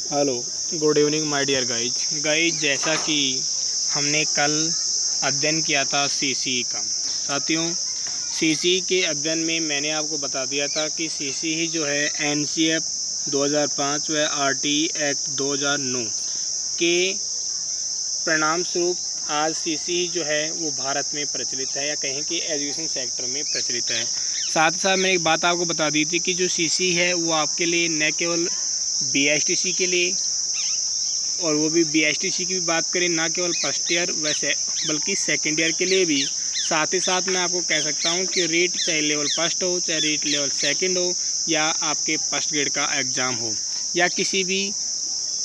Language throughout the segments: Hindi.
Hello, good evening my dear guys. जैसा कि हमने कल अध्ययन किया था सीसी का, साथियों सीसी के अध्ययन में मैंने आपको बता दिया था कि सीसी ही जो है एनसीएफ 2005 व आरटीई एक्ट 2009 के परिणाम स्वरूप आज सीसी जो है वो भारत में प्रचलित है, या कहें कि एजुकेशन सेक्टर में प्रचलित है। साथ ही साथ मैंने एक बात आपको बता दी थी कि जो सीसी है वो आपके लिए न केवल बीएसटीसी के लिए, और वो भी बीएसटीसी की भी बात करें ना केवल फर्स्ट ईयर वैसे बल्कि सेकेंड ईयर के लिए भी। साथ ही साथ मैं आपको कह सकता हूँ कि रेट चाहे लेवल फर्स्ट हो, चाहे रेट लेवल सेकंड हो, या आपके फर्स्ट ग्रेड का एग्ज़ाम हो, या किसी भी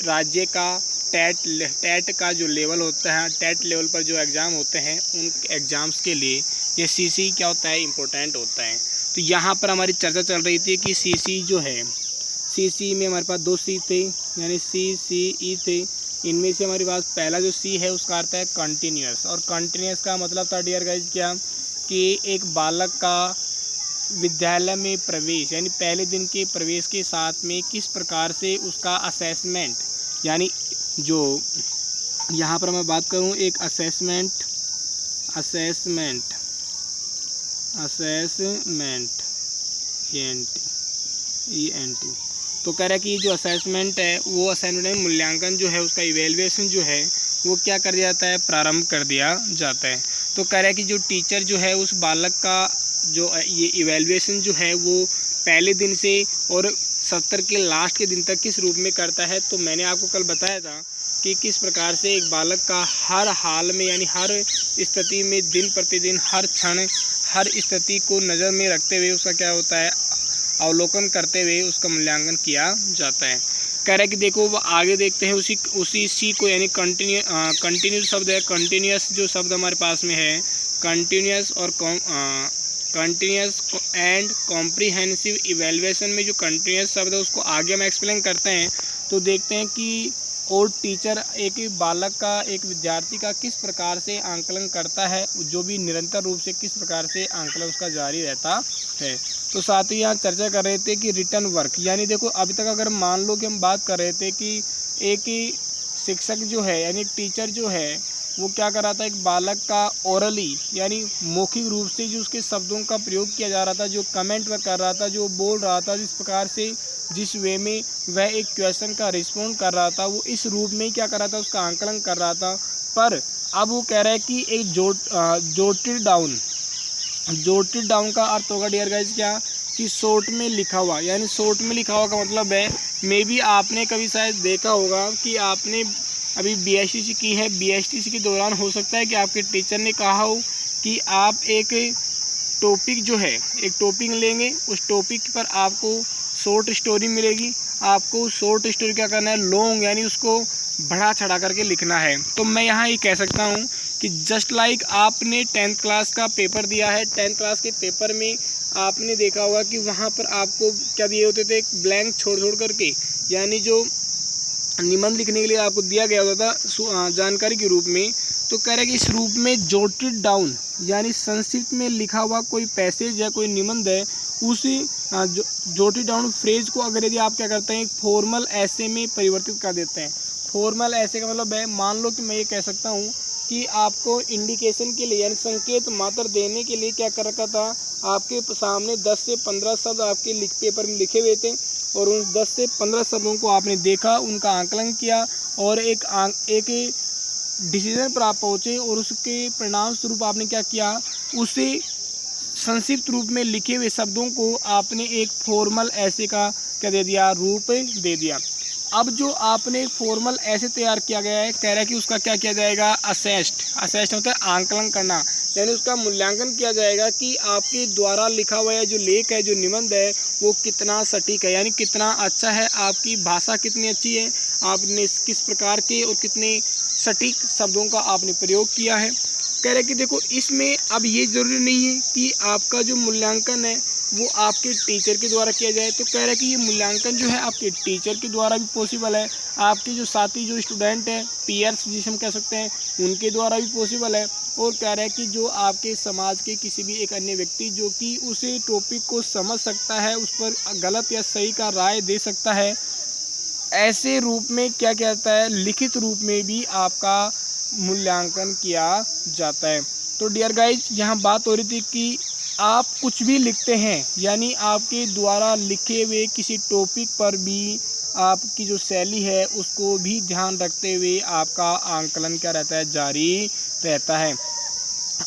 राज्य का टेट का जो लेवल होता है, टेट लेवल पर जो एग्ज़ाम होते हैं, उन एग्ज़ाम्स के लिए ये सीसी क्या होता है, इम्पोर्टेंट होता है। तो यहाँ पर हमारी चर्चा चल रही थी कि सीसी जो है, सीसी में हमारे पास दो सी थे, यानी सी सी ई थे। इनमें से हमारे पास पहला जो सी है उसका अर्थ है कंटिन्यूअस, और कंटिन्यूअस का मतलब था डियर गाइज क्या, कि एक बालक का विद्यालय में प्रवेश यानी पहले दिन के प्रवेश के साथ में किस प्रकार से उसका असेसमेंट, यानी जो यहाँ पर मैं बात करूँ एक असेसमेंट ई एन टी, तो कह रहा है कि जो असेसमेंट है वो असेसमेंट मूल्यांकन जो है उसका इवेल्युएशन जो है वो क्या कर दिया जाता है, प्रारंभ कर दिया जाता है। तो कह रहा है कि जो टीचर जो है उस बालक का जो ये इवेल्युएशन जो है वो पहले दिन से और 70 के लास्ट के दिन तक किस रूप में करता है। तो मैंने आपको कल बताया था कि किस प्रकार से एक बालक का हर हाल में, यानी हर स्थिति में, दिन प्रतिदिन, हर क्षण, हर स्थिति को नज़र में रखते हुए उसका क्या होता है, अवलोकन करते हुए उसका मूल्यांकन किया जाता है। कह रहा है कि देखो वो आगे देखते हैं उसी सी को, यानी कंटिन्यूस शब्द है, कंटिन्यूस जो शब्द हमारे पास में है, कंटिन्यूस एंड कॉम्प्रिहेंसिव इवेल्युएशन में जो कंटिन्यूस शब्द है उसको आगे हम एक्सप्लेन करते हैं। तो देखते हैं कि और टीचर एक बालक का, एक विद्यार्थी का किस प्रकार से आंकलन करता है, जो भी निरंतर रूप से किस प्रकार से आंकलन उसका जारी रहता है। तो साथ ही यहाँ चर्चा कर रहे थे कि रिटर्न वर्क, यानी देखो अभी तक अगर मान लो कि हम बात कर रहे थे कि एक ही शिक्षक जो है, यानी टीचर जो है वो क्या कर रहा था, एक बालक का ओरली यानी मौखिक रूप से जो उसके शब्दों का प्रयोग किया जा रहा था, जो कमेंट वह कर रहा था, जो बोल रहा था, जिस प्रकार से जिस वे में वह एक क्वेश्चन का रिस्पॉन्ड कर रहा था, वो इस रूप में क्या कर रहा था, उसका आंकलन कर रहा था। पर अब वो कह रहा है कि एक जोटेड डाउन का अर्थ होगा डियर गाइज क्या, कि शॉर्ट में लिखा हुआ, यानी शॉर्ट में लिखा हुआ का मतलब है, मे बी आपने कभी शायद देखा होगा कि आपने अभी बीएसटीसी की है, बीएसटीसी के दौरान हो सकता है कि आपके टीचर ने कहा हो कि आप एक टॉपिक जो है, एक टॉपिक लेंगे, उस टॉपिक पर आपको शॉर्ट स्टोरी मिलेगी, आपको शॉर्ट स्टोरी क्या करना है, लॉन्ग यानी उसको बढ़ा चढ़ा करके लिखना है। तो मैं यहाँ ये कह सकता हूँ कि जस्ट लाइक आपने 10th क्लास का पेपर दिया है, 10th क्लास के पेपर में आपने देखा होगा कि वहाँ पर आपको क्या दिए होते थे, ब्लैंक छोड़ करके, यानी जो निबंध लिखने के लिए आपको दिया गया होता था जानकारी के रूप में। तो कह रहा है कि इस रूप में जोटेड डाउन यानी संक्षिप्त में लिखा हुआ कोई पैसेज या कोई निबंध है, उसी जोटेड डाउन फ्रेज को अगर यदि आप क्या करते हैं, एक फॉर्मल ऐसे में परिवर्तित कर देते हैं। फॉर्मल ऐसे का मतलब है, मान लो कि मैं ये कह सकता हूँ कि आपको इंडिकेशन के लिए यानी संकेत मात्र देने के लिए क्या कर रखा था, आपके सामने 10 से 15 शब्द आपके पेपर में लिखे हुए थे, और उन 10 से 15 शब्दों को आपने देखा, उनका आकलन किया और एक डिसीजन पर आप पहुँचे, और उसके परिणाम स्वरूप आपने क्या किया, उसे संक्षिप्त रूप में लिखे हुए शब्दों को आपने एक फॉर्मल ऐसे का क्या दे दिया, रूप दे दिया। अब जो आपने एक फॉर्मल ऐसे तैयार किया गया है, कह रहा है कि उसका क्या किया जाएगा, असेस्ड होता है आंकलन करना, यानी उसका मूल्यांकन किया जाएगा कि आपके द्वारा लिखा हुआ जो लेख है, जो निबंध है, वो कितना सटीक है, यानी कितना अच्छा है, आपकी भाषा कितनी अच्छी है, आपने किस प्रकार के और कितने सटीक शब्दों का आपने प्रयोग किया है। कह रहे कि देखो इसमें अब ये ज़रूरी नहीं है कि आपका जो मूल्यांकन है वो आपके टीचर के द्वारा किया जाए। तो कह रहे हैं कि ये मूल्यांकन जो है आपके टीचर के द्वारा भी पॉसिबल है, आपके जो साथी जो स्टूडेंट हैं, पीयर्स जिसे हम कह सकते हैं, उनके द्वारा भी पॉसिबल है। और कह रहा है कि जो आपके समाज के किसी भी एक अन्य व्यक्ति जो कि उसे टॉपिक को समझ सकता है, उस पर गलत या सही का राय दे सकता है, ऐसे रूप में क्या कहता है, लिखित रूप में भी आपका मूल्यांकन किया जाता है। तो डियर गाइज, यहाँ बात हो रही थी कि आप कुछ भी लिखते हैं, यानी आपके द्वारा लिखे हुए किसी टॉपिक पर भी आपकी जो शैली है उसको भी ध्यान रखते हुए आपका आंकलन क्या रहता है, जारी रहता है।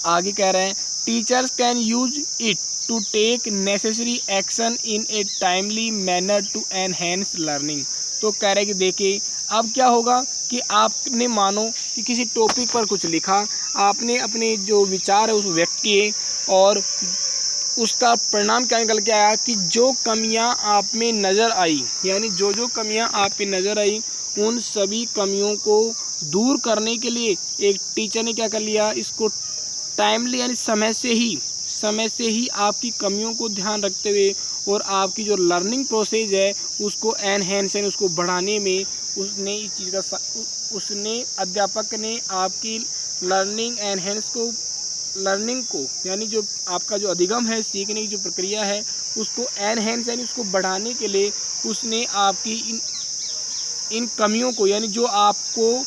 आगे कह रहे हैं teachers can use it to take necessary action in a timely manner to enhance learning. तो कह रहे हैं कि देखिए अब क्या होगा कि आपने मानो कि किसी टॉपिक पर कुछ लिखा, आपने अपने जो विचार है उस व्यक्त किए और उसका परिणाम क्या निकल के आया कि जो कमियां आप में नज़र आई, यानी जो कमियां आप में नज़र आई उन सभी कमियों को दूर करने के लिए एक टीचर ने क्या कर लिया, इसको टाइमली यानी समय से ही आपकी कमियों को ध्यान रखते हुए और आपकी जो लर्निंग प्रोसेस है उसको एनहेंस यानी उसको बढ़ाने में उसने इस चीज़ का उसने अध्यापक ने आपकी लर्निंग को यानी जो आपका जो अधिगम है, सीखने की जो प्रक्रिया है उसको एनहेंस यानी उसको बढ़ाने के लिए उसने आपकी इन कमियों को, यानी जो आपको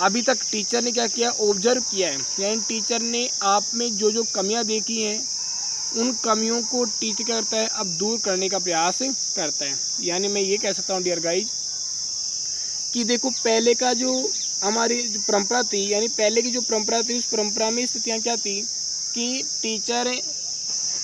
अभी तक टीचर ने क्या किया, ऑब्जर्व किया है, यानी टीचर ने आप में जो कमियां देखी हैं उन कमियों को टीचर क्या करता है, अब दूर करने का प्रयास करता है। यानी मैं ये कह सकता हूँ डियर गाइज कि देखो पहले का जो हमारी जो परंपरा थी, यानी पहले की जो परंपरा थी उस परंपरा में स्थितियाँ क्या थी कि टीचर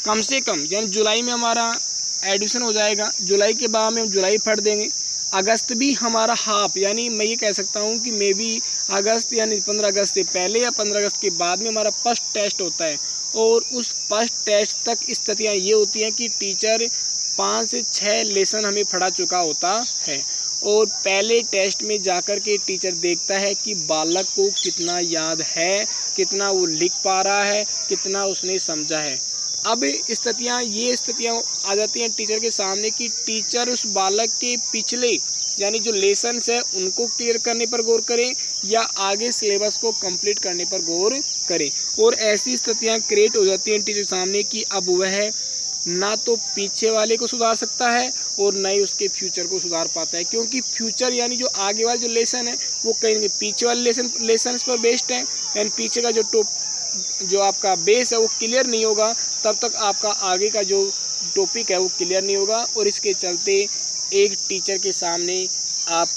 कम से कम यानी जुलाई में हमारा एडमिशन हो जाएगा, जुलाई के बाद में हम जुलाई पढ़ देंगे, अगस्त भी हमारा हाफ, यानी मैं ये कह सकता हूँ कि मे भी अगस्त यानी 15 अगस्त से पहले या 15 अगस्त के बाद में हमारा फर्स्ट टेस्ट होता है और उस फर्स्ट टेस्ट तक स्थितियाँ ये होती हैं कि टीचर 5 से 6 लेसन हमें पढ़ा चुका होता है और पहले टेस्ट में जाकर के टीचर देखता है कि बालक को कितना याद है, कितना वो लिख पा रहा है, कितना उसने समझा है। अब ये स्थितियाँ आ जाती हैं टीचर के सामने कि टीचर उस बालक के पिछले यानी जो लेसन्स है उनको क्लियर करने पर गौर करें या आगे सिलेबस को कंप्लीट करने पर गौर करें। और ऐसी स्थितियाँ क्रिएट हो जाती हैं टीचर के सामने कि अब वह ना तो पीछे वाले को सुधार सकता है और ना ही उसके फ्यूचर को सुधार पाता है, क्योंकि फ्यूचर यानी जो आगे वाला जो लेसन है वो कहीं ना पीछे वाले लेसन्स पर बेस्ड है, यानी पीछे का जो आपका बेस है वो क्लियर नहीं होगा तब तक आपका आगे का जो टॉपिक है वो क्लियर नहीं होगा और इसके चलते एक टीचर के सामने आप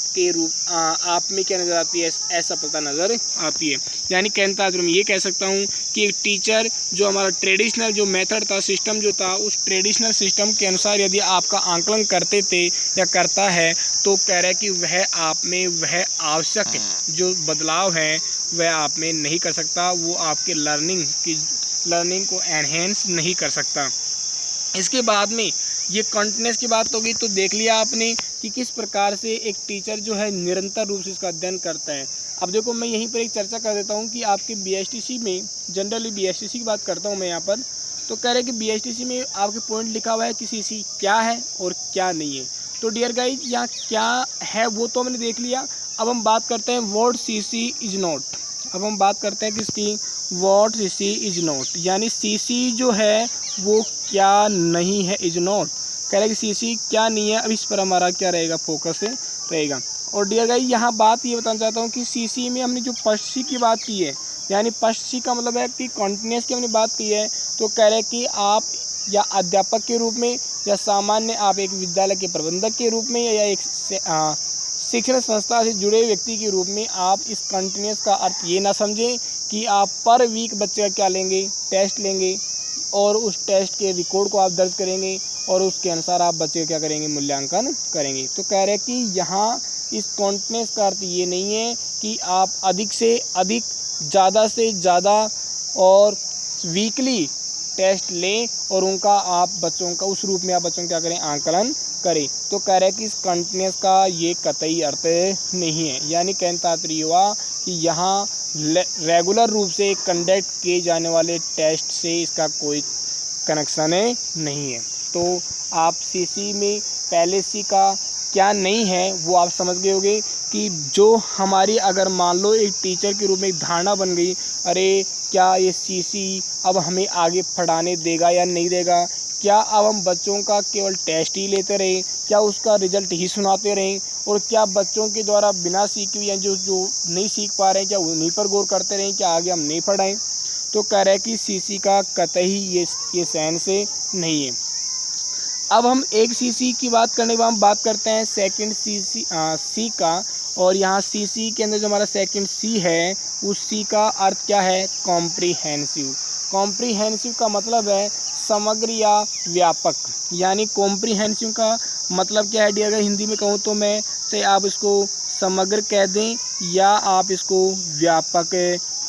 में क्या नज़र आती है, असफलता नज़र आती है। यानी कहता है मैं ये कह सकता हूँ कि एक टीचर जो हमारा ट्रेडिशनल जो मेथड था, सिस्टम जो था, उस ट्रेडिशनल सिस्टम के अनुसार यदि आपका आंकलन करते थे या करता है तो कह रहा है कि वह आप में वह आवश्यक जो बदलाव है वह आप में नहीं कर सकता, वो आपके लर्निंग को एनहेंस नहीं कर सकता। इसके बाद में ये कंटिन्यूस की बात होगी तो देख लिया आपने कि किस प्रकार से एक टीचर जो है निरंतर रूप से इसका अध्ययन करता है। अब देखो मैं यहीं पर एक चर्चा कर देता हूँ कि आपके BSTC में, जनरली BSTC की बात करता हूँ मैं यहाँ पर, तो कह रहे हैं कि BSTC में आपके पॉइंट लिखा हुआ है कि CC क्या है और क्या नहीं है। तो डियर गाइज यहाँ क्या है वो तो हमने देख लिया, अब हम बात करते हैं व्हाट CC इज़ नॉट। अब हम बात करते हैं किसकी, व्हाट CC इज़ नॉट, यानी CC जो है वो क्या नहीं है, इज नॉट। कह रहे कि CC क्या नहीं है, अब इस पर हमारा क्या रहेगा, फोकस रहेगा। और डियर गाइस यहाँ बात ये बताना चाहता हूँ कि CC में हमने जो फर्स्ट C की बात की है, यानी फर्स्ट C का मतलब है कि कॉन्टिन्यूस की हमने बात की है, तो कह रहे कि आप या अध्यापक के रूप में या सामान्य आप एक विद्यालय के प्रबंधक के रूप में या एक शिक्षण संस्था से जुड़े व्यक्ति के रूप में आप इस कंटिन्यूस का अर्थ ये ना समझें कि आप पर वीक बच्चे का क्या लेंगे, टेस्ट लेंगे और उस टेस्ट के रिकॉर्ड को आप दर्ज करेंगे और उसके अनुसार आप बच्चे का क्या करेंगे, मूल्यांकन करेंगे। तो कह रहे हैं कि यहाँ इस कंटिन्यूस का अर्थ ये नहीं है कि आप अधिक से अधिक, ज़्यादा से ज़्यादा और वीकली टेस्ट लें और उनका आप बच्चों का उस रूप में आप बच्चों का क्या करें, आंकलन करें। तो कह रहे हैं कि इस कंटिन्यूस का ये कतई अर्थ नहीं है, यानी कहने तात्पर्य हुआ कि यहाँ रेगुलर रूप से कंडक्ट किए जाने वाले टेस्ट से इसका कोई कनेक्शन नहीं है। तो आप CC में पहले C का क्या नहीं है वो आप समझ गए होंगे कि जो हमारी अगर मान लो एक टीचर के रूप में एक धारणा बन गई, अरे क्या ये CC अब हमें आगे पढ़ाने देगा या नहीं देगा, क्या अब हम बच्चों का केवल टेस्ट ही लेते रहें, क्या उसका रिजल्ट ही सुनाते रहें, और क्या बच्चों के द्वारा बिना सीखे हुए या जो जो नहीं सीख पा रहे हैं क्या उन्हीं पर गौर करते रहें, क्या आगे हम नहीं पढ़ाएं। तो कह रहे हैं कि सीसी का कतई ये सहन से नहीं है। अब हम एक सीसी की बात करने के बाद हम बात करते हैं सेकंड सी का, और यहाँ सीसी के अंदर जो हमारा सेकंड सी है उस सी का अर्थ क्या है, कॉम्प्रीहेंसिव। कॉम्प्रीहेंसिव का मतलब है समग्र या व्यापक, यानी कॉम्प्रीहेंसिव का मतलब क्या है डियर, अगर हिंदी में कहूँ तो मैं चाहे आप इसको समग्र कह दें या आप इसको व्यापक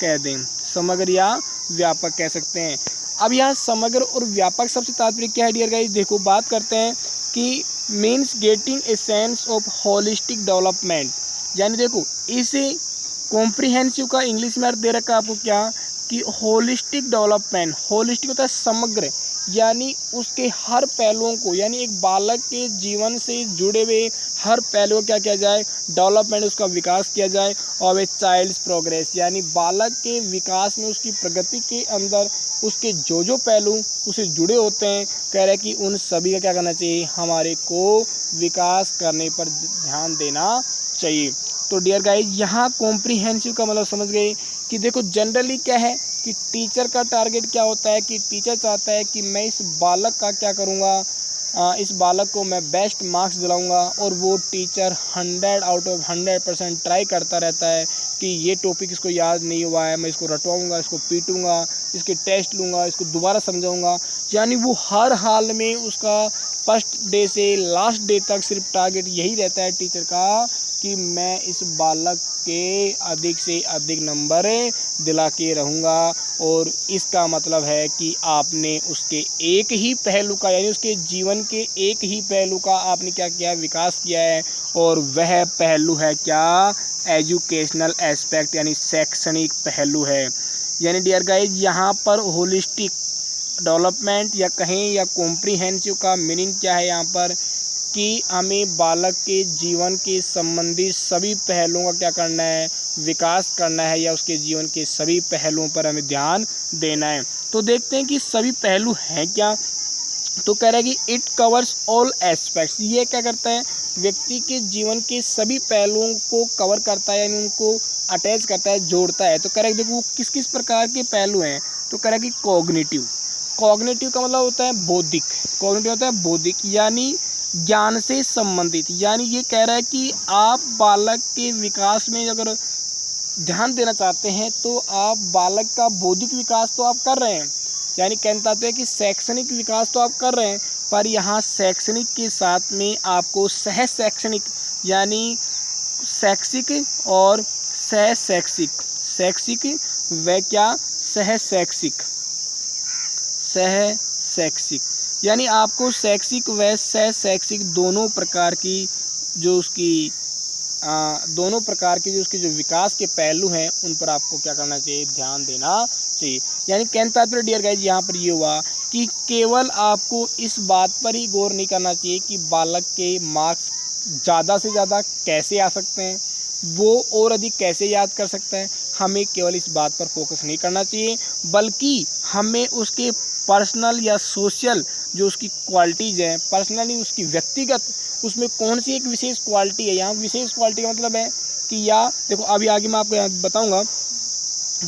कह दें, समग्र या व्यापक कह सकते हैं। अब यहाँ समग्र और व्यापक सबसे तात्पर्य क्या है डियर गाइस, देखो बात करते हैं कि means getting a sense of holistic development, यानी देखो इस कॉम्प्रिहेंसिव का इंग्लिश में अर्थ दे रखा है आपको क्या, कि होलिस्टिक डेवलपमेंट। होलिस्टिक होता है समग्र, यानी उसके हर पहलुओं को, यानी एक बालक के जीवन से जुड़े हुए हर पहलू क्या किया जाए, डेवलपमेंट, उसका विकास किया जाए। और ए चाइल्ड्स प्रोग्रेस, यानी बालक के विकास में उसकी प्रगति के अंदर उसके जो जो पहलू उसे जुड़े होते हैं, कह रहे हैं कि उन सभी का क्या करना चाहिए, हमारे को विकास करने पर ध्यान देना चाहिए। तो डियर गाइस यहाँ कॉम्प्रिहेंसिव का मतलब समझ गए कि देखो जनरली क्या है कि टीचर का टारगेट क्या होता है, कि टीचर चाहता है कि मैं इस बालक का क्या करूँगा, इस बालक को मैं बेस्ट मार्क्स दिलाऊंगा, और वो टीचर 100 आउट ऑफ 100% ट्राई करता रहता है कि ये टॉपिक इसको याद नहीं हुआ है, मैं इसको रटवाऊंगा, इसको पीटूंगा, इसके टेस्ट लूँगा, इसको दोबारा समझाऊंगा। यानी वो हर हाल में उसका फर्स्ट डे से लास्ट डे तक सिर्फ टारगेट यही रहता है टीचर का कि मैं इस बालक के अधिक से अधिक नंबर दिला के रहूँगा। और इसका मतलब है कि आपने उसके एक ही पहलू का, यानी उसके जीवन के एक ही पहलू का आपने क्या किया, विकास किया है, और वह पहलू है क्या, एजुकेशनल एस्पेक्ट, यानी शैक्षणिक पहलू है। यानी डियर गाइस यहाँ पर होलिस्टिक डेवलपमेंट या कहें या कॉम्प्रिहेंसिव का मीनिंग क्या है यहाँ पर, कि हमें बालक के जीवन के संबंधी सभी पहलुओं का क्या करना है, विकास करना है, या उसके जीवन के सभी पहलुओं पर हमें ध्यान देना है। तो देखते हैं कि सभी पहलू हैं क्या। तो कह रहा है कि इट कवर्स ऑल एस्पेक्ट्स, ये क्या करता है, व्यक्ति के जीवन के सभी पहलुओं को कवर करता है, यानी उनको अटैच करता है, जोड़ता है। तो कह रहा है देखो वो किस किस प्रकार के पहलू हैं। तो कह रहा है कि कॉग्निटिव, कॉग्निटिव का मतलब होता है बौद्धिक, कॉग्निटिव होता है बौद्धिक, यानी ज्ञान से संबंधित। यानी ये कह रहा है कि आप बालक के विकास में अगर ध्यान देना चाहते हैं तो आप बालक का बौद्धिक विकास तो आप कर रहे हैं, यानी कहना चाहते हैं कि शैक्षणिक विकास तो आप कर रहे हैं, पर यहाँ शैक्षणिक के साथ में आपको सह शैक्षणिक, यानी शैक्षिक और सह शैक्षिक, शैक्षिक व क्या सह शैक्षिक, सह शैक्षिक, यानी आपको शैक्षिक व सह शैक्षिक दोनों प्रकार की जो उसकी दोनों प्रकार के जो उसके जो विकास के पहलू हैं उन पर आपको क्या करना चाहिए, ध्यान देना चाहिए। यानी कहने तात्पर्य डियर गाइस यहाँ पर ये हुआ कि केवल आपको इस बात पर ही गौर नहीं करना चाहिए कि बालक के मार्क्स ज़्यादा से ज़्यादा कैसे आ सकते हैं, वो और अधिक कैसे याद कर सकता है, हमें केवल इस बात पर फोकस नहीं करना चाहिए, बल्कि हमें उसके पर्सनल या सोशल जो उसकी क्वालिटीज़ हैं, पर्सनली उसकी व्यक्तिगत उसमें कौन सी एक विशेष क्वालिटी है। यहाँ विशेष क्वालिटी का मतलब है कि या देखो अभी आगे मैं आपको बताऊंगा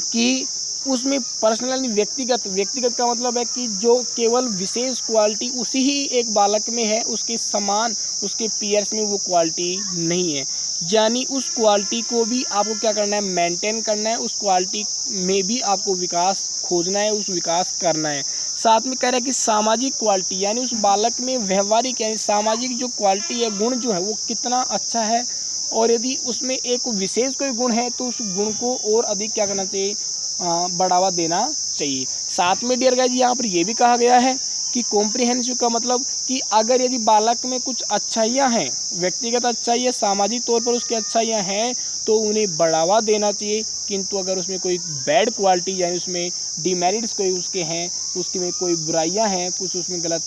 कि उसमें पर्सनली व्यक्तिगत, व्यक्तिगत का मतलब है कि जो केवल विशेष क्वालिटी उसी ही एक बालक में है, उसके समान उसके पीयर्स में वो क्वालिटी नहीं है। यानी उस क्वालिटी को भी आपको क्या करना है, मेंटेन करना है, उस क्वालिटी में भी आपको विकास खोजना है, उस विकास करना है। साथ में कह रहा है कि सामाजिक क्वालिटी, यानी उस बालक में व्यवहारिक यानी सामाजिक जो क्वालिटी है, गुण जो है वो कितना अच्छा है, और यदि उसमें एक विशेष कोई गुण है तो उस गुण को और अधिक क्या करना चाहिए, बढ़ावा देना चाहिए। साथ में डियर गाइस यहाँ पर यह भी कहा गया है कि कॉम्प्रिहेंसिव का मतलब कि अगर यदि बालक में कुछ अच्छाइयाँ हैं, व्यक्तिगत अच्छाइयाँ, सामाजिक तौर पर उसकी अच्छाइयाँ हैं, तो उन्हें बढ़ावा देना चाहिए। किंतु अगर उसमें कोई बैड क्वालिटी यानी उसमें डिमेरिट्स कोई उसके हैं, उसके में कोई बुराइयां हैं, कुछ उसमें गलत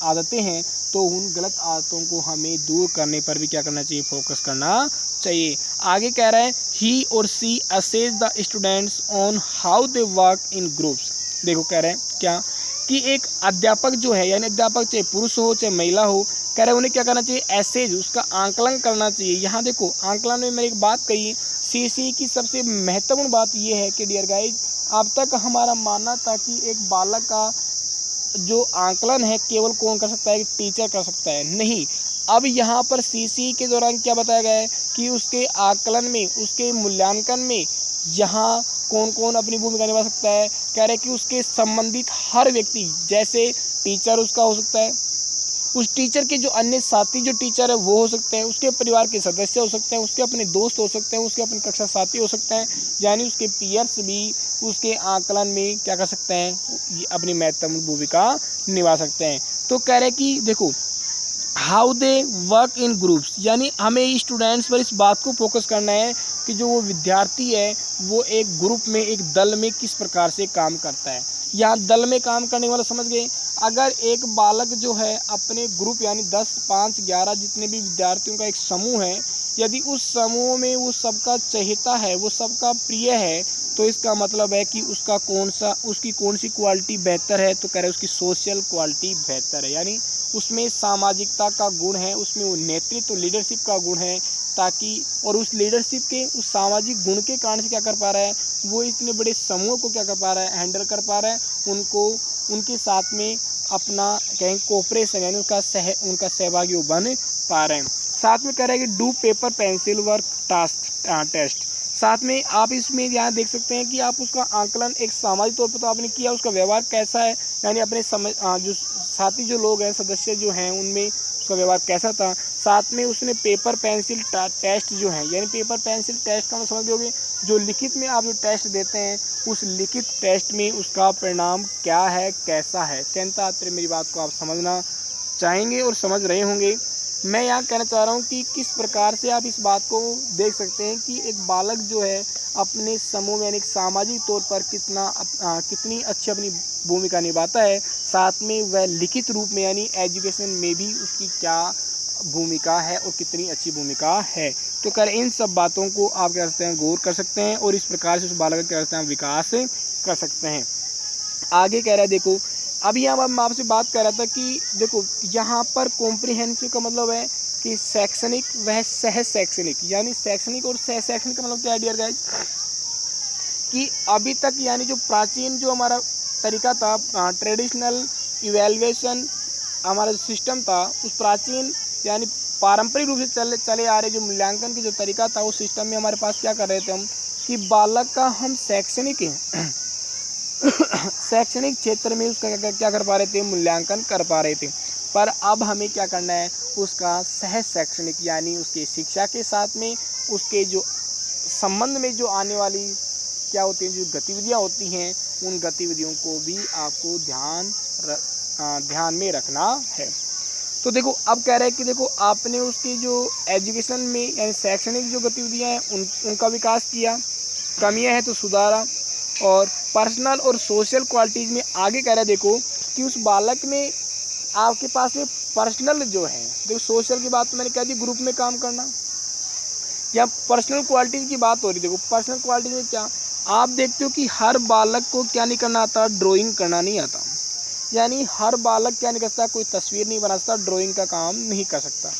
आदतें हैं, तो उन गलत आदतों को हमें दूर करने पर भी क्या करना चाहिए, फोकस करना चाहिए। आगे कह रहा है ही और see assess the students on how they work in groups. देखो कह रहे हैं क्या कि एक अध्यापक जो है, यानी अध्यापक चाहे पुरुष हो चाहे महिला हो, कह रहे उन्हें क्या करना चाहिए, एसेज उसका आंकलन करना चाहिए। यहाँ देखो आंकलन में मैंने एक बात कही, सीसी की सबसे महत्वपूर्ण बात ये है कि डियर गाइज, अब तक हमारा मानना था कि एक बालक का जो आंकलन है केवल कौन कर सकता है, टीचर कर सकता है, नहीं। अब यहाँ पर सीसी के दौरान क्या बताया गया है कि उसके आकलन में, उसके मूल्यांकन में यहाँ कौन कौन अपनी भूमिका निभा सकता है। कह रहे कि उसके संबंधित हर व्यक्ति, जैसे टीचर उसका हो सकता है, उस टीचर के जो अन्य साथी जो टीचर है वो हो सकते हैं, उसके परिवार के सदस्य हो सकते हैं, उसके अपने दोस्त हो सकते हैं, उसके अपने कक्षा साथी हो सकते हैं, यानी उसके पीयर्स भी उसके आकलन में क्या कर सकते हैं, अपनी महत्वपूर्ण भूमिका निभा सकते हैं। तो कह रहे कि देखो how they work in groups, यानी हमें स्टूडेंट्स पर इस बात को फोकस करना है कि जो वो विद्यार्थी है वो एक ग्रुप में, एक दल में किस प्रकार से काम करता है। यहाँ दल में काम करने वाला समझ गए, अगर एक बालक जो है अपने ग्रुप यानी 10, 5, 11 जितने भी विद्यार्थियों का एक समूह है, यदि उस समूह में वो सबका चहेता है, वो सबका प्रिय है, तो इसका मतलब है कि उसकी कौन सी क्वालिटी बेहतर है, तो कह रहे हैं उसकी सोशल क्वालिटी बेहतर है, यानी उसमें सामाजिकता का गुण है, उसमें वो नेतृत्व लीडरशिप का गुण है, ताकि और उस लीडरशिप के उस सामाजिक गुण के कारण से क्या कर पा रहा है, वो इतने बड़े समूह को क्या कर पा रहा है, हैंडल कर पा रहा है, उनको उनके साथ में अपना कहें कोऑपरेशन यानी उनका सहभागी वो बन पा रहे हैं। साथ में कह रहा है कि do paper pencil work task test, साथ में आप इसमें यहाँ देख सकते हैं कि आप उसका आंकलन एक सामाजिक तौर पर तो आपने किया, उसका व्यवहार कैसा है, यानी अपने जो साथी जो लोग हैं, सदस्य जो हैं, उनमें उसका व्यवहार कैसा था। साथ में उसने पेपर पेंसिल टेस्ट जो है, यानी पेपर पेंसिल टेस्ट का मतलब समझ लोगे, जो लिखित में आप जो टेस्ट देते हैं उस लिखित टेस्ट में उसका परिणाम क्या है, कैसा है। कहता मेरी बात को आप समझना चाहेंगे और समझ रहे होंगे। मैं यहाँ कहना चाह रहा हूँ कि किस प्रकार से आप इस बात को देख सकते हैं कि एक बालक जो है अपने समूह में यानी सामाजिक तौर पर कितनी अच्छी अपनी भूमिका निभाता है, साथ में वह लिखित रूप में यानी एजुकेशन में भी उसकी क्या भूमिका है और कितनी अच्छी भूमिका है। तो कर इन सब बातों को आप क्या करते हैं, गौर कर सकते हैं और इस प्रकार से उस बालक का क्या करते हैं, विकास कर सकते हैं। आगे कह रहा है देखो, अभी यहाँ मैं आपसे बात कर रहा था कि देखो यहाँ पर कॉम्प्रिहेंसिव का मतलब है कि शैक्षणिक वह सह शैक्षणिक, यानी शैक्षणिक और सह शैक्षणिक का मतलब क्या है डियर गाइस, कि अभी तक यानी जो प्राचीन जो हमारा तरीका था, ट्रेडिशनल इवैल्यूएशन हमारा जो सिस्टम था, उस प्राचीन यानी पारंपरिक रूप से चले आ रहे जो मूल्यांकन की जो तरीका था, उस सिस्टम में हमारे पास क्या कर रहे थे हम कि बालक का हम शैक्षणिक शैक्षणिक क्षेत्र में उसका क्या कर पा रहे थे, मूल्यांकन कर पा रहे थे। पर अब हमें क्या करना है, उसका सह शैक्षणिक यानी उसकी शिक्षा के साथ में उसके जो संबंध में जो आने वाली क्या होती हैं, जो गतिविधियां होती हैं, उन गतिविधियों को भी आपको ध्यान में रखना है। तो देखो अब कह रहे हैं कि देखो आपने उसकी जो एजुकेशन में यानी शैक्षणिक जो गतिविधियां हैं उनका विकास किया, कमियां हैं तो सुधारा, और पर्सनल और सोशल क्वालिटीज़ में आगे कह रहा है देखो कि उस बालक में आपके पास में पर्सनल जो है, देखो सोशल की बात तो मैंने कह दी, ग्रुप में काम करना, या पर्सनल क्वालिटीज़ की बात हो रही। देखो पर्सनल क्वालिटीज़ में क्या आप देखते हो कि हर बालक को क्या नहीं करना आता, ड्राइंग करना नहीं आता, यानी हर बालक क्या नहीं कर सकता, कोई तस्वीर नहीं बना सकता, ड्राइंग का काम नहीं कर सकता।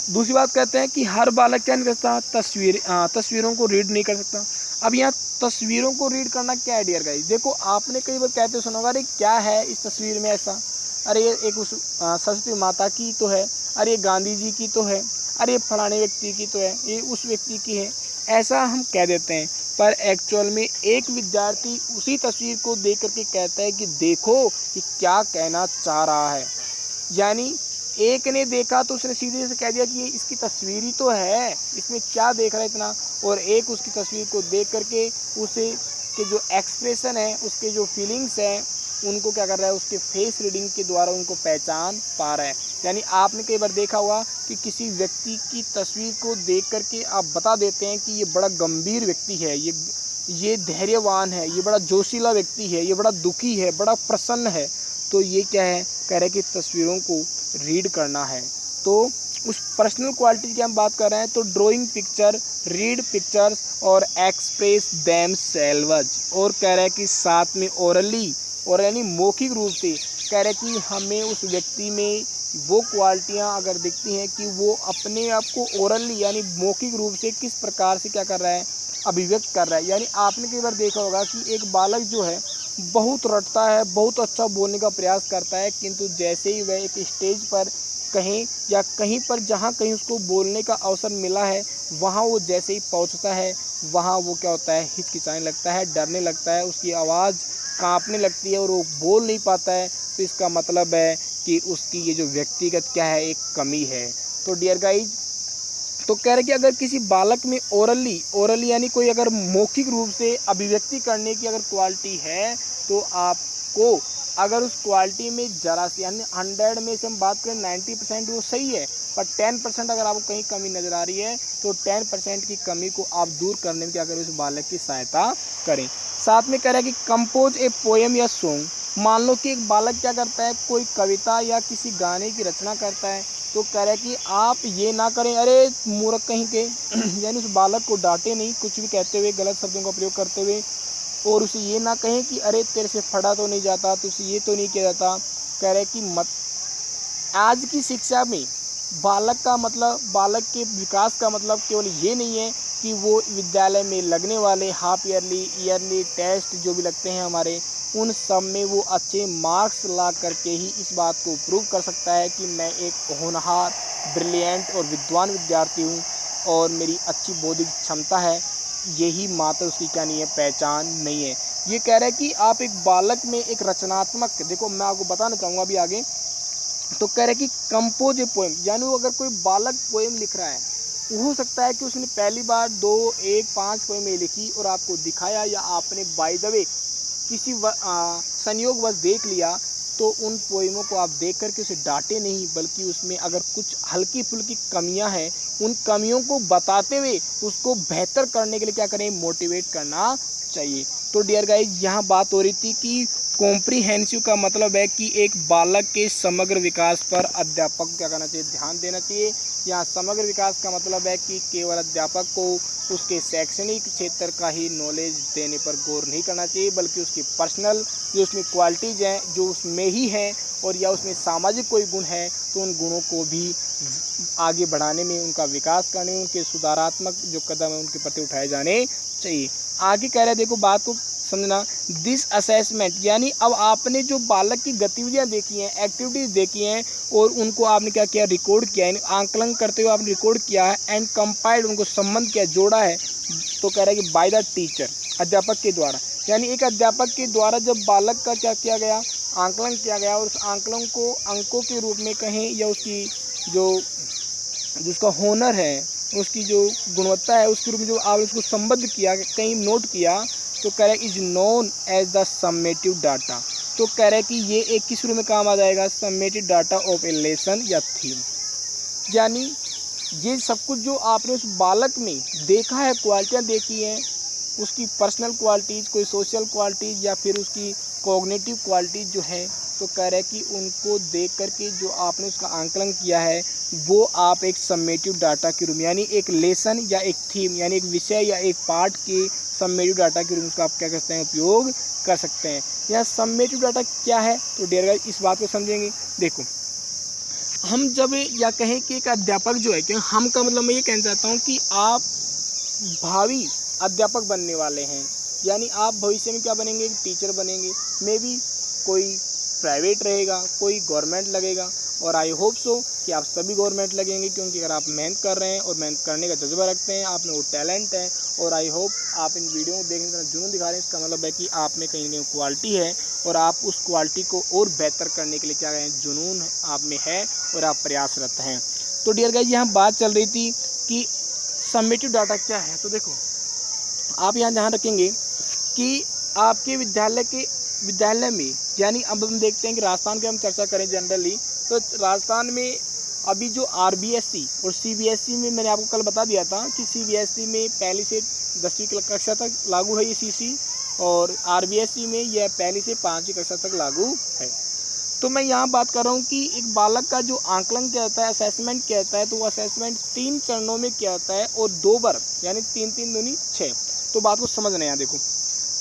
दूसरी बात कहते हैं कि हर बालक क्या नहीं कर सकता, तस्वीरों को रीड नहीं कर सकता। अब यहाँ तस्वीरों को रीड करना क्या है डियर गाइस, देखो आपने कई बार कहते सुना होगा, अरे क्या है इस तस्वीर में ऐसा, अरे ये एक उस सरस्वती माता की तो है, अरे ये गांधी जी की तो है, अरे ये फलाने व्यक्ति की तो है, ये उस व्यक्ति की है, ऐसा हम कह देते हैं। पर एक्चुअल में एक विद्यार्थी उसी तस्वीर को देख करके कहता है कि देखो कि क्या कहना चाह रहा है, यानी एक ने देखा तो उसने सीधे से कह दिया कि ये इसकी तस्वीर ही तो है, इसमें क्या देख रहा है इतना, और एक उसकी तस्वीर को देख करके उसे के जो एक्सप्रेशन है, उसके जो फीलिंग्स हैं, उनको क्या कर रहा है, उसके फेस रीडिंग के द्वारा उनको पहचान पा रहा है। यानी आपने कई बार देखा होगा कि किसी व्यक्ति की तस्वीर को देख करके आप बता देते हैं कि ये बड़ा गंभीर व्यक्ति है, ये धैर्यवान है, ये बड़ा जोशीला व्यक्ति है, ये बड़ा दुखी है, बड़ा प्रसन्न है। तो ये क्या है, कह रहे हैं कि तस्वीरों को रीड करना है। तो उस पर्सनल क्वालिटी की हम बात कर रहे हैं, तो ड्राइंग पिक्चर, रीड पिक्चर्स और एक्सप्रेस देम सेल्वज, और कह रहा है कि साथ में ओरली और यानी मौखिक रूप से कह रहे कि हमें उस व्यक्ति में वो क्वालिटियाँ अगर दिखती हैं कि वो अपने आप को ओरली यानी मौखिक रूप से किस प्रकार से क्या कर रहा है, अभिव्यक्त कर रहा है। यानी आपने कई बार देखा होगा कि एक बालक जो है बहुत रटता है, बहुत अच्छा बोलने का प्रयास करता है, किंतु जैसे ही वह एक स्टेज पर कहीं या कहीं पर जहाँ कहीं उसको बोलने का अवसर मिला है, वहाँ वो जैसे ही पहुँचता है, वहाँ वो क्या होता है, हिचकिचाने लगता है, डरने लगता है, उसकी आवाज़ काँपने लगती है और वो बोल नहीं पाता है। तो इसका मतलब है कि उसकी ये जो व्यक्तिगत क्या है, एक कमी है। तो डियर गाइज, तो कह रहे कि अगर किसी बालक में ओरली यानी कोई अगर मौखिक रूप से अभिव्यक्ति करने की अगर क्वालिटी है, तो आपको अगर उस क्वालिटी में ज़रा सी यानी 100 में से हम बात करें 90% वो सही है, पर 10% अगर आपको कहीं कमी नज़र आ रही है, तो 10% की कमी को आप दूर करने में क्या करें, उस बालक की सहायता करें। साथ में कह रहा है कि कंपोज ए पोएम या सॉन्ग। मान लो कि एक बालक क्या करता है, कोई कविता या किसी गाने की रचना करता है, तो कह रहा है कि आप ये ना करें, अरे मूर्ख कहीं के यानी उस बालक को डांटे नहीं कुछ भी कहते हुए, गलत शब्दों का प्रयोग करते हुए, और उसे ये ना कहें कि अरे तेरे से पढ़ा तो नहीं जाता, तुझसे ये तो नहीं किया जाता। कह रहे कि मत आज की शिक्षा में बालक के विकास का मतलब केवल ये नहीं है कि वो विद्यालय में लगने वाले हाफ ईयरली टेस्ट जो भी लगते हैं हमारे, उन सब में वो अच्छे मार्क्स ला करके ही इस बात को प्रूव कर सकता है कि मैं एक होनहार, ब्रिलियंट और विद्वान विद्यार्थी हूँ और मेरी अच्छी बौद्धिक क्षमता है। यही मात्र उसकी क्या नहीं है, पहचान नहीं है। ये कह रहा है कि आप एक बालक में एक रचनात्मक, देखो मैं आपको बताना चाहूँगा अभी आगे, तो कह रहे कि कंपोज ए पोएम, यानी वो अगर कोई बालक पोएम लिख रहा है, हो सकता है कि उसने पहली बार 2, 1, 5 पोएमें लिखी और आपको दिखाया, या आपने बाय द वे किसी संयोगवश देख लिया, तो उन पोएमों को आप देख करके उसे डांटे नहीं, बल्कि उसमें अगर कुछ हल्की फुल्की कमियां हैं, उन कमियों को बताते हुए उसको बेहतर करने के लिए क्या करें, मोटिवेट करना चाहिए। तो डियर गाइस, यहाँ बात हो रही थी कि कॉम्प्रीहेंसिव का मतलब है कि एक बालक के समग्र विकास पर अध्यापक को क्या करना चाहिए, ध्यान देना चाहिए। यहाँ समग्र विकास का मतलब है कि केवल अध्यापक को उसके शैक्षणिक क्षेत्र का ही नॉलेज देने पर गौर नहीं करना चाहिए, बल्कि उसकी पर्सनल जो उसमें क्वालिटीज़ हैं, जो उसमें ही हैं, और या उसमें सामाजिक कोई गुण है, तो उन गुणों को भी आगे बढ़ाने में, उनका विकास करने में, उनके सुधारात्मक जो कदम है उनके प्रति उठाए जाने चाहिए। आगे कह रहे हैं, देखो बात को समझना, दिस असेसमेंट, यानी अब आपने जो बालक की गतिविधियां देखी हैं, एक्टिविटीज़ देखी हैं, और उनको आपने क्या किया, रिकॉर्ड किया, यानी आंकलन करते हुए आपने रिकॉर्ड किया है, एंड कंपाइल्ड, उनको संबंध किया, जोड़ा है। तो कह रहा है कि बाय द टीचर, अध्यापक के द्वारा, यानी एक अध्यापक के द्वारा जब बालक का क्या किया गया, आंकलन किया गया, और उस आंकलन को अंकों के रूप में कहें, या उसकी जो जिसका होनर है, उसकी जो गुणवत्ता है, उसके रूप में जो आप उसको संबद्ध किया, कहीं नोट किया, तो कह रहा है is known as the summative data. तो कह रहा है कि ये एक किस रूप में काम आ जाएगा, summative data of A lesson या थीम। यानी ये सब कुछ जो आपने उस बालक में देखा है, क्वालिटियाँ देखी हैं, उसकी पर्सनल क्वालिटीज़, कोई सोशल क्वालिटीज़, या फिर उसकी कॉग्निटिव क्वालिटीज़ जो है, तो कह रहे हैं कि उनको देख करके जो आपने उसका आंकलन किया है, वो आप एक सम्मेटिव डाटा के रूप में, यानी एक लेसन या एक थीम, यानी एक विषय या एक पार्ट के सम्मेटिव डाटा के रूप में उसका आप क्या करते हैं, उपयोग कर सकते हैं। यह सम्मेटिव डाटा क्या है, तो डियर गाइस इस बात को समझेंगे। देखो, हम जब या कहें कि एक अध्यापक जो है, कि हम का मतलब मैं ये कहना चाहता हूँ कि आप भावी अध्यापक बनने वाले हैं, यानी आप भविष्य में क्या बनेंगे, टीचर बनेंगे। मे बी कोई प्राइवेट रहेगा, कोई गवर्नमेंट लगेगा, और आई होप सो कि आप सभी गवर्नमेंट लगेंगे, क्योंकि अगर आप मेहनत कर रहे हैं और मेहनत करने का जज्बा रखते हैं, आप में वो टैलेंट है, और आई होप आप इन वीडियो को देखने का जुनून दिखा रहे हैं, इसका मतलब है कि आप में कहीं ना कहीं क्वालिटी है, और आप उस क्वालिटी को और बेहतर करने के लिए क्या करें, जुनून आप में है, और आप प्रयासरत हैं। तो डियर गाइस, यहाँ बात चल रही थी कि सम्मेटिव डाटा क्या है। तो देखो, आप यहाँ ध्यान रखेंगे कि आपके विद्यालय में, यानी अब हम देखते हैं कि राजस्थान की हम चर्चा करें जनरली, तो राजस्थान में अभी जो आरबीएसई और सीबीएसई में, मैंने आपको कल बता दिया था कि सीबीएसई में पहली से 10वीं कक्षा तक लागू है ये सीसी, और आरबीएसई में यह पहली से 5वीं कक्षा तक लागू है। तो मैं यहाँ बात कर रहा हूँ कि एक बालक का जो आंकलन किया जाता है, असेसमेंट किया जाता है, तो वो असेसमेंट 3 चरणों में किया जाता है, और 2 बार, यानी 3 3 दूनी 6। तो बात को समझना है यहाँ देखो।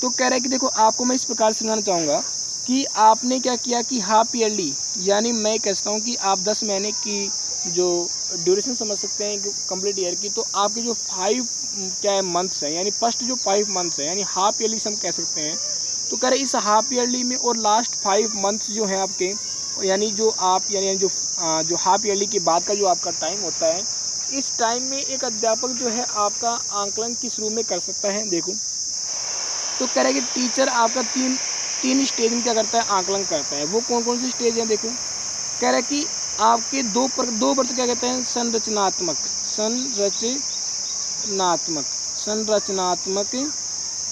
तो कह रहा है कि देखो, आपको मैं इस प्रकार से समझाना चाहूँगा कि आपने क्या किया कि हाफ ईयरली, यानी मैं कहता हूँ कि आप 10 महीने की जो ड्यूरेशन समझ सकते हैं कंप्लीट ईयर की, तो आपके जो 5 क्या है मंथ्स हैं, यानी फर्स्ट जो 5 मंथ्स हैं, यानी हाफ ईयरली से हम कह सकते हैं। तो कह रहे इस हाफ ईयरली में और लास्ट 5 मंथ्स जो हैं आपके, यानी जो आप यानी जो हाफ ईयरली के बाद का जो आपका टाइम होता है, इस टाइम में एक अध्यापक जो है आपका आंकलन किस रूप में कर सकता है। देखो, तो कह रहे कि टीचर आपका तीन स्टेज में क्या करता है, आंकलन करता है। वो कौन कौन से स्टेज हैं, देखो। कह रहा है कि आपके दो पर तो क्या कहते हैं, संरचनात्मक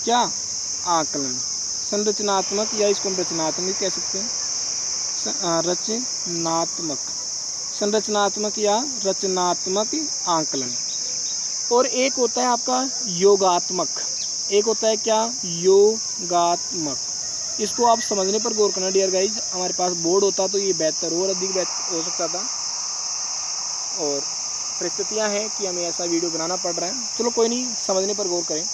क्या आकलन, संरचनात्मक, या इसको हम रचनात्मक कह सकते हैं, संरचनात्मक या रचनात्मक आकलन। और एक होता है आपका योगात्मक, एक होता है क्या, योगात्मक। इसको आप समझने पर गौर करना डियर गाइज। हमारे पास बोर्ड होता तो ये बेहतर और अधिक बेहतर हो सकता था, और परिस्थितियाँ हैं कि हमें ऐसा वीडियो बनाना पड़ रहा है। चलो कोई नहीं, समझने पर गौर करें।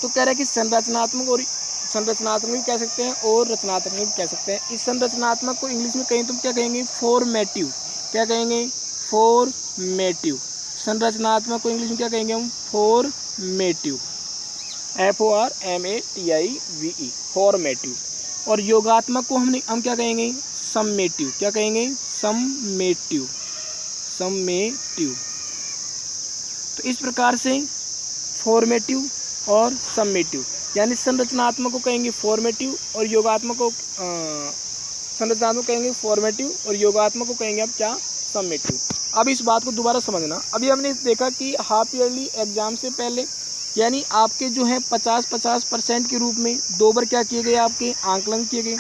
तो कह रहा है कि संरचनात्मक भी कह सकते हैं और रचनात्मक भी कह सकते हैं। इस संरचनात्मक को इंग्लिश में कहें तो क्या कहेंगे, फॉर्मेटिव। क्या कहेंगे, फॉर्मेटिव। संरचनात्मक को इंग्लिश में क्या कहेंगे हम, फॉर्मेटिव, FORMATIVE, फॉर्मेटिव। और योगात्मक को हम क्या कहेंगे, सम्मेटिव। क्या कहेंगे, सम्मेटिव। तो इस प्रकार से फॉर्मेटिव और सम्मेटिव, यानी संरचनात्मक को कहेंगे फॉर्मेटिव और योगात्मक को संरचनात्मक कहेंगे फॉर्मेटिव और योगात्मक को कहेंगे आप क्या, सम्मेटिव। अब इस बात को दोबारा समझना। अभी हमने देखा कि हाफ ईयरली एग्जाम से पहले यानी आपके जो है 50-50% के रूप में 2 बार क्या किए गए, आपके आंकलन किए गए।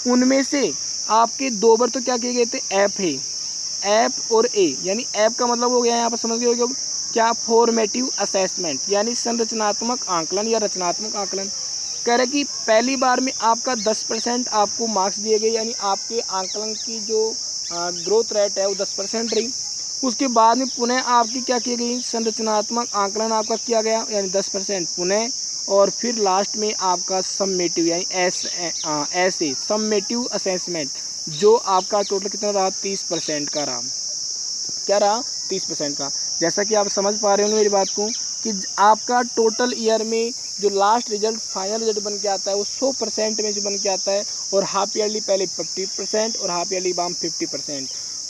उनमें से आपके 2 बार तो क्या किए गए थे, एफ है, एफ और ए, यानी एफ का मतलब हो गया यहाँ पर समझ गए होगे क्या, फॉर्मेटिव असेसमेंट, यानी संरचनात्मक आंकलन या रचनात्मक आंकलन। कह रहे कि पहली बार में आपका 10% आपको मार्क्स दिए गए, यानी आपके आंकलन की जो ग्रोथ रेट है वो 10% रही। उसके बाद में पुनः आपकी क्या की गई, संरचनात्मक आंकलन आपका किया गया, यानी 10% पुनः, और फिर लास्ट में आपका सम्मेटिव यानी ऐसे सम्मेटिव असेसमेंट, जो आपका टोटल कितना रहा, 30% का रहा। क्या रहा, 30% का। जैसा कि आप समझ पा रहे होंगे मेरी बात को कि आपका टोटल ईयर में जो लास्ट रिजल्ट, फाइनल रिजल्ट बन के आता है वो 100% में से बन के आता है, और हाफ ईयरली पहले 50% और हाफ ईयरली बाद 50%।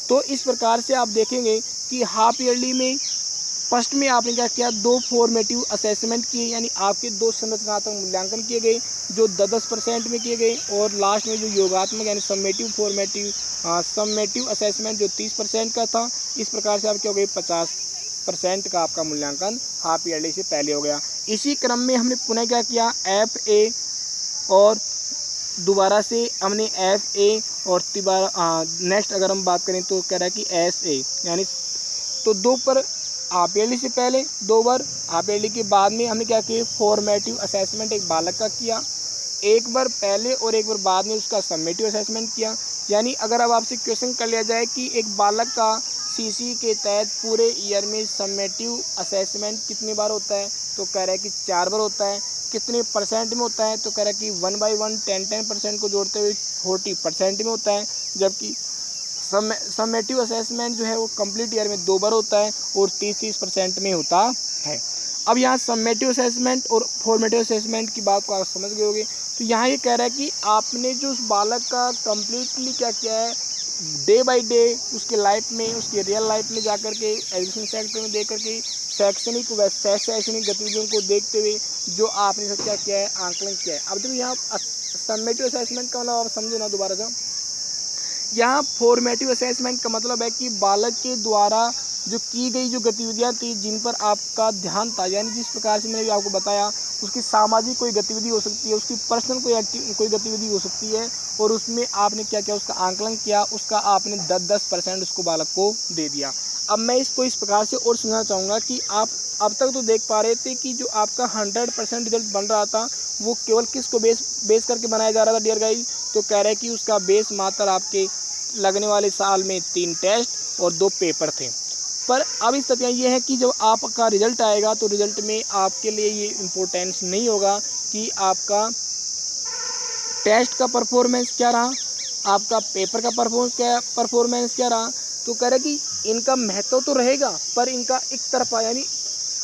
तो इस प्रकार से आप देखेंगे कि हाफ ईयरली में फर्स्ट में आपने क्या किया, 2 फॉर्मेटिव असेसमेंट किए, यानी आपके 2 संरचनात्मक मूल्यांकन किए गए जो 10% में किए गए, और लास्ट में जो योगात्मक यानी सम्मेटिव असेसमेंट जो 30% का था। इस प्रकार से आप क्या हो गए, 50% का आपका मूल्यांकन हाफ ईयरली से पहले हो गया। इसी क्रम में हमने पुनः क्या किया, FA, और दोबारा से हमने FA, और नेक्स्ट अगर हम बात करें तो कह रहा है कि SA, यानी तो 2 पर हाफ ईयरली से पहले 2 बार, हाफ ईयरली के बाद में हमने क्या किया, फॉर्मेटिव असेसमेंट एक बालक का किया, एक बार पहले और एक बार बाद में उसका सम्मेटिव असेसमेंट किया। यानी अगर अब आपसे क्वेश्चन कर लिया जाए कि एक बालक का CC के तहत पूरे ईयर में सम्मेटिव असेसमेंट कितनी बार होता है, तो कह रहा है कि 4 बार होता है। कितने परसेंट में होता है, तो कह रहा है कि 1 by 1 10% को जोड़ते हुए 40% में होता है। जबकि सम्मेटिव असेसमेंट जो है वो कंप्लीट ईयर में 2 बार होता है और 30% में होता है। अब यहाँ सम्मेटिव असेसमेंट और फॉर्मेटिव असेसमेंट की बात को आप समझ गए होंगे। तो यहाँ ये कह रहा है कि आपने जो उस बालक का कम्प्लीटली क्या किया है, डे बाय डे उसके लाइफ में, उसके रियल लाइफ में जाकर के एजुकेशन सेक्टर में देख करके शैक्षणिक गतिविधियों को देखते हुए जो आपने सब क्या किया है, आंकलन किया है। अब देखो यहाँ सम्मेटिव असेसमेंट का मतलब आप समझो ना दोबारा से। यहाँ फॉर्मेटिव असेसमेंट का मतलब है कि बालक के द्वारा जो की गई जो गतिविधियाँ थी जिन पर आपका ध्यान था, यानी जिस प्रकार से मैंने भी आपको बताया, उसकी सामाजिक कोई गतिविधि हो सकती है, उसकी पर्सनल कोई गतिविधि हो सकती है, और उसमें आपने क्या किया, उसका आंकलन किया, उसका आपने 10% उसको बालक को दे दिया। अब मैं इसको इस प्रकार से और सुनना चाहूँगा कि आप अब तक तो देख पा रहे थे कि जो आपका 100% रिजल्ट बन रहा था वो केवल किसको बेस करके बनाया जा रहा था डियर गाइस, तो कह रहे हैं कि उसका बेस मात्र आपके लगने वाले साल में 3 टेस्ट और 2 पेपर थे। पर अब इस स्थितियाँ ये है कि जब आपका रिजल्ट आएगा तो रिजल्ट में आपके लिए ये इम्पोर्टेंस नहीं होगा कि आपका टेस्ट का परफॉर्मेंस क्या रहा, आपका पेपर का परफॉर्मेंस क्या रहा। तो कह रहे कि इनका महत्व तो रहेगा पर इनका एक तरफा यानी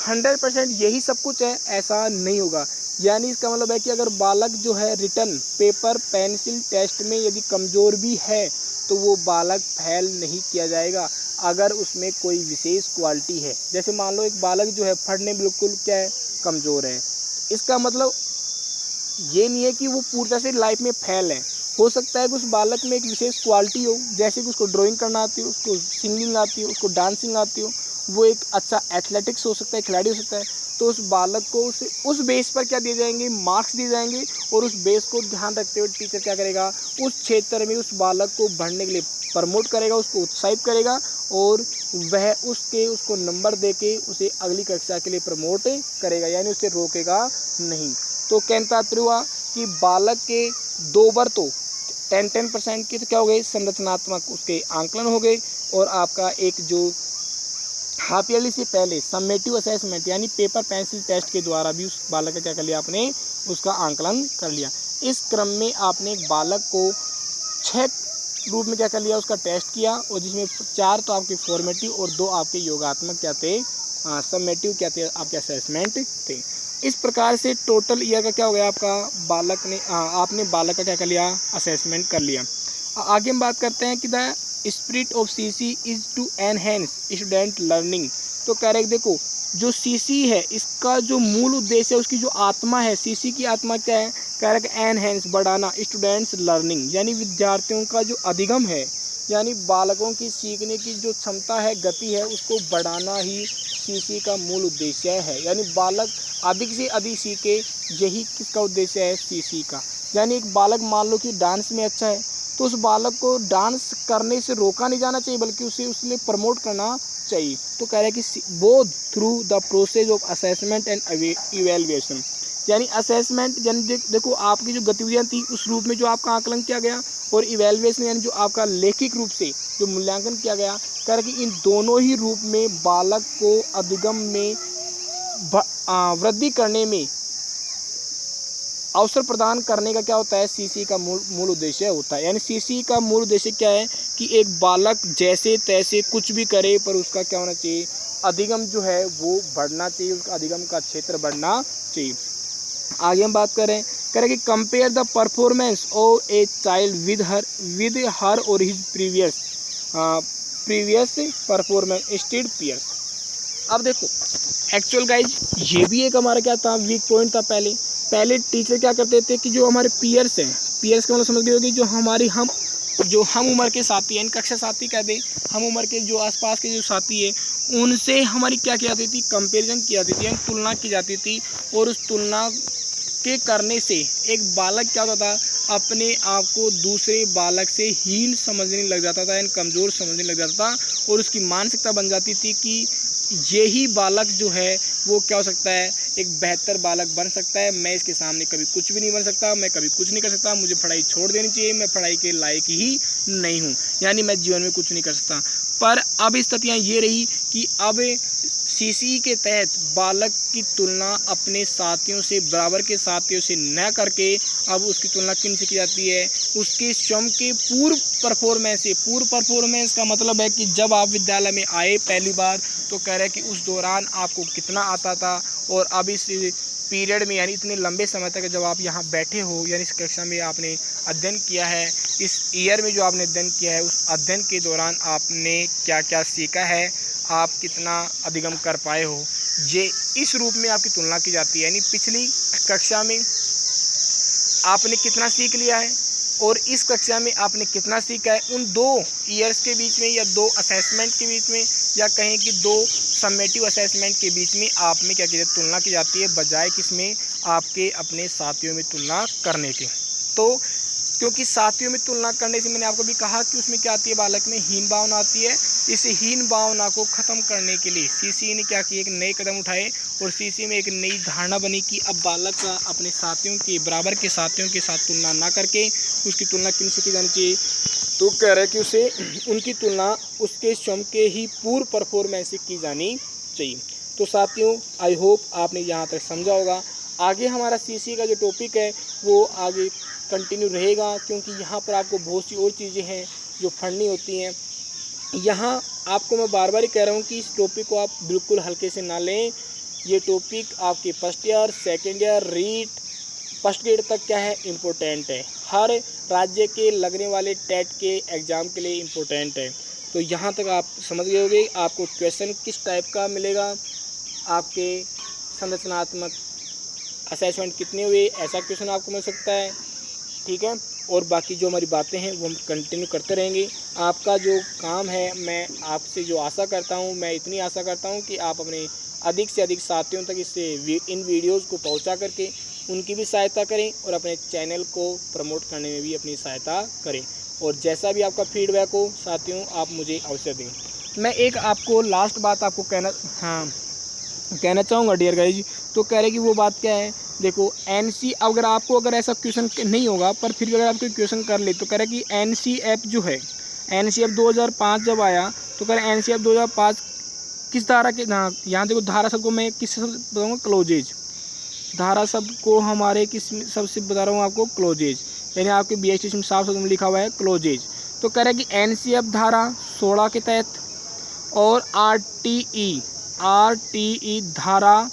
100% यही सब कुछ है ऐसा नहीं होगा। यानी इसका मतलब है कि अगर बालक जो है रिटन पेपर पेंसिल टेस्ट में यदि कमज़ोर भी है तो वो बालक फेल नहीं किया जाएगा अगर उसमें कोई विशेष क्वालिटी है। जैसे मान लो एक बालक जो है पढ़ने में बिल्कुल क्या है कमज़ोर है, इसका मतलब ये नहीं है कि वो पूरी से लाइफ में फेल है। हो सकता है कि उस बालक में एक विशेष क्वालिटी हो, जैसे कि उसको ड्राइंग करना आती हो, उसको सिंगिंग आती हो, उसको डांसिंग आती हो, वो एक अच्छा एथलेटिक्स हो सकता है, खिलाड़ी हो सकता है। तो उस बालक को उस बेस पर क्या दिए जाएंगे, मार्क्स दिए जाएंगे और उस बेस को ध्यान रखते हुए टीचर क्या करेगा, उस क्षेत्र में उस बालक को बढ़ने के लिए प्रमोट करेगा, उसको उत्साहित करेगा और वह उसको नंबर दे के उसे अगली कक्षा के लिए प्रमोट करेगा, यानी उसे रोकेगा नहीं। तो कहने का तात्पर्य हुआ कि बालक के 2 बार तो 10% के तो क्या हो गए संरचनात्मक उसके आंकलन हो गए और आपका एक जो हाफ ईयरली से पहले समेटिव असेसमेंट यानी पेपर पेंसिल टेस्ट के द्वारा भी उस बालक का क्या कर लिया आपने, उसका आंकलन कर लिया। इस क्रम में आपने एक बालक को 6 रूप में क्या कर लिया, उसका टेस्ट किया और जिसमें 4 तो आपके फॉर्मेटिव और 2 आपके योगात्मक क्या थे, समेटिव क्या थे आपके असेसमेंट थे। इस प्रकार से टोटल ईयर का क्या हो गया आपका, बालक ने आपने बालक का क्या कर लिया, असेसमेंट कर लिया। आगे हम बात करते हैं कि the spirit of CC is to enhance student learning. तो कह रहे देखो जो सीसी है इसका जो मूल उद्देश्य है, उसकी जो आत्मा है, सीसी की आत्मा क्या है, कह रहे कि एनहेंस बढ़ाना स्टूडेंट्स लर्निंग, यानी विद्यार्थियों का जो अधिगम है, यानी बालकों की सीखने की जो क्षमता है, गति है, उसको बढ़ाना ही सीसी का मूल उद्देश्य है। यानी बालक अधिक से अधिक सीखे, यही किसका उद्देश्य है, सीसी का। यानी एक बालक मान लो कि डांस में अच्छा है तो उस बालक को डांस करने से रोका नहीं जाना चाहिए बल्कि उसे उसके प्रमोट करना चाहिए। तो कह रहे हैं कि both through the process of assessment and evaluation, यानी असेसमेंट यानी देखो आपकी जो गतिविधियाँ थी उस रूप में जो आपका आकलन किया गया और इवेल्युएशन यानी जो आपका लेखिक रूप से जो मूल्यांकन किया गया, कह रहे कि इन दोनों ही रूप में बालक को अधिगम में वृद्धि करने में अवसर प्रदान करने का क्या होता है, सीसी का मूल उद्देश्य होता है। यानी सीसी का मूल उद्देश्य क्या है कि एक बालक जैसे तैसे कुछ भी करे पर उसका क्या होना चाहिए, अधिगम जो है वो बढ़ना चाहिए, उसका अधिगम का क्षेत्र बढ़ना चाहिए। आगे हम बात करें कि compare the performance of a child with her और his previous performance stead peers. अब देखो एक्चुअल गाइज ये भी एक हमारा क्या था, वीक पॉइंट था। पहले टीचर क्या करते थे कि जो हमारे पीयर्स हैं, पीयर्स का मतलब समझ गए होगी, जो हमारी हम उम्र के साथी हैं, कक्षा साथी कह दें, हम उम्र के जो आसपास के जो साथी है उनसे हमारी क्या की जाती थी, कंपैरिजन की जाती थी, यानी तुलना की जाती थी। और उस तुलना के करने से एक बालक क्या होता था, अपने आप को दूसरे बालक से हीन समझने लग जाता था, यानी कमज़ोर समझने लग जाता था और उसकी मानसिकता बन जाती थी कि यही बालक जो है वो क्या हो सकता है, एक बेहतर बालक बन सकता है, मैं इसके सामने कभी कुछ भी नहीं बन सकता, मैं कभी कुछ नहीं कर सकता, मुझे पढ़ाई छोड़ देनी चाहिए, मैं पढ़ाई के लायक ही नहीं हूँ, यानी मैं जीवन में कुछ नहीं कर सकता। पर अब स्थितियाँ ये रही कि अब सीसी के तहत बालक की तुलना अपने साथियों से, बराबर के साथियों से न करके अब उसकी तुलना किन से की जाती है, उसके स्वयं के पूर्व परफॉर्मेंस से। पूर्व परफॉर्मेंस का मतलब है कि जब आप विद्यालय में आए पहली बार तो कह रहे हैं कि उस दौरान आपको कितना आता था और अब इस पीरियड में यानी इतने लंबे समय तक जब आप यहाँ बैठे हो, यानी इस कक्षा में आपने अध्ययन किया है, इस ईयर में जो आपने अध्ययन किया है उस अध्ययन के दौरान आपने क्या क्या सीखा है, आप कितना अधिगम कर पाए हो, ये इस रूप में आपकी तुलना की जाती है। यानी पिछली कक्षा में आपने कितना सीख लिया है और इस कक्षा में आपने कितना सीखा है, उन 2 ईयर्स के बीच में या 2 असेसमेंट के बीच में या कहें कि 2 समेटिव असेसमेंट के बीच में आप में क्या की जाती है, तुलना की जाती है, बजाय किसमें, आपके अपने साथियों में तुलना करने के। तो क्योंकि साथियों में तुलना करने से मैंने आपको भी कहा कि उसमें क्या आती है, बालक में हीन भावना आती है। इस हीन भावना को ख़त्म करने के लिए सीसी ने क्या किया, एक नए कदम उठाए और सीसी में एक नई धारणा बनी कि अब बालक का अपने साथियों के, बराबर के साथियों के साथ तुलना ना करके उसकी तुलना किन से की जानी चाहिए, तो कह रहे हैं कि उसे उनकी तुलना उसके स्वयं के ही पूर्व परफॉर्मेंस से की जानी चाहिए। तो साथियों आई होप आपने यहाँ तक समझा होगा। आगे हमारा सीसी का जो टॉपिक है वो आगे कंटिन्यू रहेगा, क्योंकि यहाँ पर आपको बहुत सी और चीज़ें हैं जो पढ़नी होती हैं। यहाँ आपको मैं बार बार ही कह रहा हूँ कि इस टॉपिक को आप बिल्कुल हल्के से ना लें। ये टॉपिक आपके first year, second year, REET, first grade तक क्या है, इम्पोर्टेंट है। हर राज्य के लगने वाले टेट के एग्ज़ाम के लिए इम्पोर्टेंट है। तो यहाँ तक आप समझ गए होंगे आपको क्वेश्चन किस टाइप का मिलेगा, आपके संरचनात्मक असेसमेंट कितने हुए, ऐसा क्वेश्चन आपको मिल सकता है। ठीक है, और बाकी जो हमारी बातें हैं वो हम कंटिन्यू करते रहेंगे। आपका जो काम है, मैं आपसे जो आशा करता हूँ, मैं इतनी आशा करता हूँ कि आप अपने अधिक से अधिक साथियों तक इन वीडियोज़ को पहुँचा करके उनकी भी सहायता करें और अपने चैनल को प्रमोट करने में भी अपनी सहायता करें। और जैसा भी आपका फीडबैक हो साथियों, आप मुझे अवश्य दें। मैं एक आपको लास्ट बात आपको कहना चाहूँगा डियर गाइज। तो कह रहे कि वो बात क्या है, देखो अगर आपको अगर ऐसा क्वेश्चन नहीं होगा, पर फिर भी अगर आपको क्वेश्चन कर ले, तो कह रहे कि NCF जो है, NCF 2005 जब आया, तो कह रहे NCF 2005 किस धारा के, यहाँ देखो धारा शब्द को मैं किस शब्द बताऊँगा, क्लोजेज। धारा शब्द को हमारे किस शब्द से बता रहा हूँ आपको, क्लोजेज, यानी आपके BST में साफ शब्द में लिखा हुआ है क्लोजेज। तो कह रहा है कि NCF धारा 16 के तहत और RTE धारा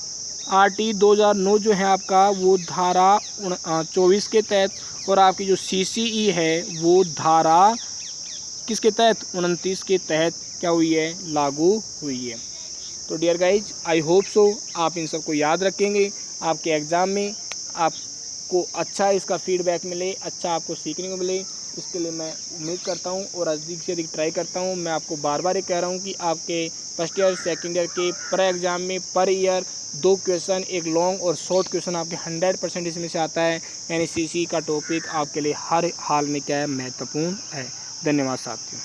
RTE 2009 जो है आपका, वो धारा 24 के तहत, और आपकी जो CCE है वो धारा किसके तहत, 29 के तहत क्या हुई है, लागू हुई है। तो dear guys, I hope so आप इन सबको याद रखेंगे, आपके एग्ज़ाम में आपको अच्छा इसका फीडबैक मिले, अच्छा आपको सीखने को मिले, इसके लिए मैं उम्मीद करता हूँ और अधिक से अधिक ट्राई करता हूँ। मैं आपको बार बार ये कह रहा हूँ कि आपके फर्स्ट ईयर, सेकेंड ईयर के पर एग्ज़ाम में पर ईयर 2 क्वेश्चन, एक लॉन्ग और शॉर्ट क्वेश्चन आपके 100% इसमें से आता है। यानी CC का टॉपिक आपके लिए हर हाल में क्या है, महत्वपूर्ण है। धन्यवाद साथियों।